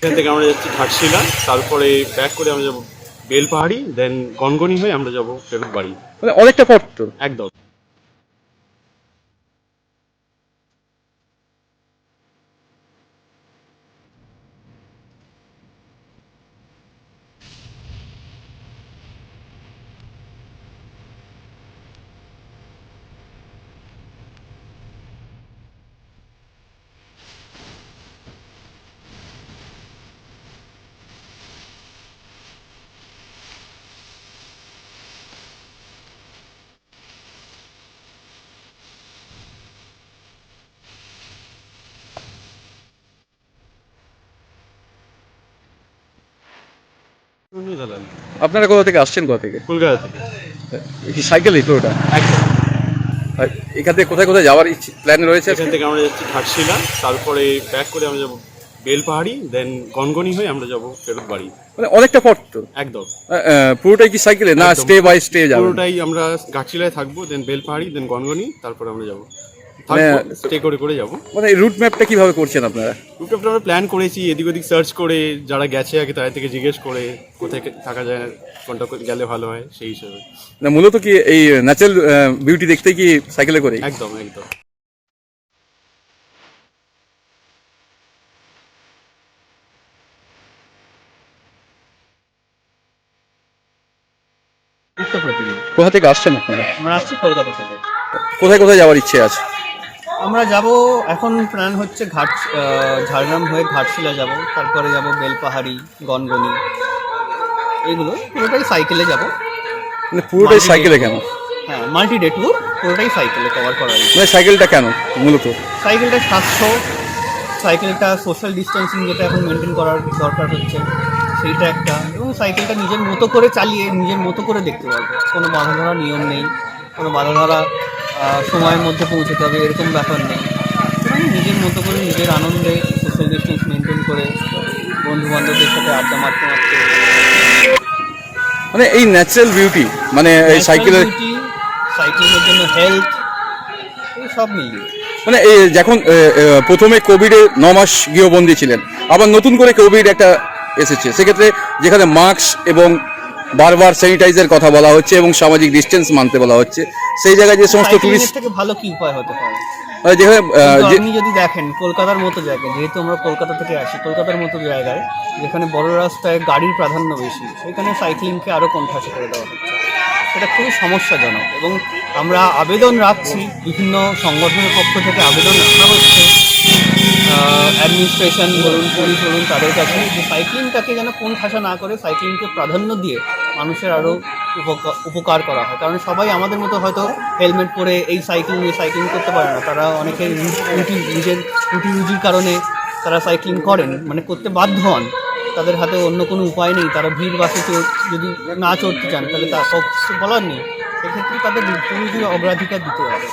এখান থেকে আমরা যাচ্ছি ঘাটশিলা, তারপরে ব্যাক করে আমরা যাবো বেলপাহাড়ি, দেন গনগনি হয়ে আমরা যাবো ফেরত বাড়ি। মানে অনেকটা পথ তো। একদম। দালাল। আপনারা কোথা থেকে আসছেন, কোথা থেকে? কলকাতা থেকে। কি সাইকেলেই পুরোটা? একদম। আর এখান থেকে কোথায় কোথায় যাওয়ার প্ল্যান রয়েছে? এখান থেকে আমরা যাচ্ছি ঘাটশিলা, তারপরে ব্যাক করে আমরা যাবো বেলপাহাড়ি, দেন গনগনি হয়ে আমরা যাবো ফেরত বাড়ি। মানে অনেকটা পথ তো। একদম। পুরোটাই কি সাইকেলে না একদম। স্টে বাই স্টে যাবেন? পুরোটাই আমরা ঘাটশিলায় থাকবো, দেন বেলপাহাড়ি, দেন গনগনি, তারপরে আমরা যাবো থাকবো, স্টে করে করে যাবো। মানে রুট ম্যাপটা কিভাবে করছেন আপনারা? রুটটা আমরা প্ল্যান করেছি, এদিক ওদিক সার্চ করে, যারা গেছে আগে তাদের থেকে জিজ্ঞেস করে কোথায় থাকা যায়, কোনটা গেলে ভালো হয় সেই হিসেবে। না মূলত কি এই ন্যাচারাল বিউটি দেখতে কি সাইকেলে করে? একদম একদম। কোথা থেকে আসছেন আপনারা? আমরা আসছি কলকাতা থেকে। কোথায় কোথায় যাওয়ার ইচ্ছে আছে? আমরা যাব, এখন প্ল্যান হচ্ছে ঝাড়গ্রাম হয়ে ঘাটশিলা যাব, তারপরে যাব বেলপাহাড়ি, গনগনি, এগুলো পুরোটাই সাইকেলে যাব। মানে পুরোটাই সাইকেলে কেন? হ্যাঁ, মাল্টি ডে ট্যুর, পুরোটাই সাইকেলে কভার করা যায়। মানে সাইকেলটা কেন মূলত? সাইকেলটা স্বাস্থ্য, সাইকেলটা সোশ্যাল ডিস্টেন্সিং যেটা এখন মেনটেন করার দরকার হচ্ছে সেইটা একটা, এবং সাইকেলটা নিজের মতো করে চালিয়ে নিজের মতো করে দেখতে পারবে। কোনো বাধা ধরা নিয়ম নেই, কোনো বাধা ধরা সময়ের মধ্যে পৌঁছতে হবে এরকম ব্যাপার নেই। সুতরাং নিজের মতো করে নিজের আনন্দে সোশ্যাল ডিস্টেন্স মেনটেন করে বন্ধু বান্ধবদের সাথে আড্ডা মারতে মারতে, মানে এই ন্যাচারাল বিউটি, মানে এই সাইকেলের সাইক্লিংয়ের জন্য হেলথ, এই সব মিলিয়ে। মানে এই যখন প্রথমে কোভিডে 9 মাস গৃহবন্দী ছিলেন, আবার নতুন করে কোভিড একটা এসেছে, সেক্ষেত্রে যেখানে মাস্ক এবং বারবার স্যানিটাইজার কথা বলা হচ্ছে এবং সামাজিক ডিস্টেন্স মানতে বলা হচ্ছে, সেই জায়গায় যে সমস্ত টুরিস্ট থেকে ভালো কি উপায় হতে পারে? যেখানে আপনি যদি দেখেন কলকাতার মতো জায়গায়, যেহেতু আমরা কলকাতা থেকে আসি, কলকাতার মতো জায়গায় যেখানে বড় রাস্তায় গাড়ির প্রাধান্য বেশি, সেখানে সাইক্লিংকে আরও কোণঠাসা করে দেওয়া হচ্ছে। সেটা খুবই সমস্যাজনক, এবং আমরা আবেদন রাখছি, বিভিন্ন সংগঠনের পক্ষ থেকে আবেদন রাখা হচ্ছে অ্যাডমিনিস্ট্রেশন বলুন, পুলিশ বলুন, তাদের কাছে, যে সাইক্লিংটাকে যেন কোণঠাসা না করে সাইক্লিংকে প্রাধান্য দিয়ে মানুষের আরও উপকার করা হয়। কারণ সবাই আমাদের মতো হয়তো হেলমেট পরে এই সাইক্লিং করতে পারে না, তারা অনেকে নিজের রুটি রুজির কারণে তারা সাইক্লিং করেন, মানে করতে বাধ্য হন, তাদের হাতে অন্য কোনো উপায় নেই, তারা ভিড় বাসে যদি না চড়তে চান তাহলে তা কিছু বলার নেই, সেক্ষেত্রে তাদের রুটি রুজির অগ্রাধিকার দিতে হবে।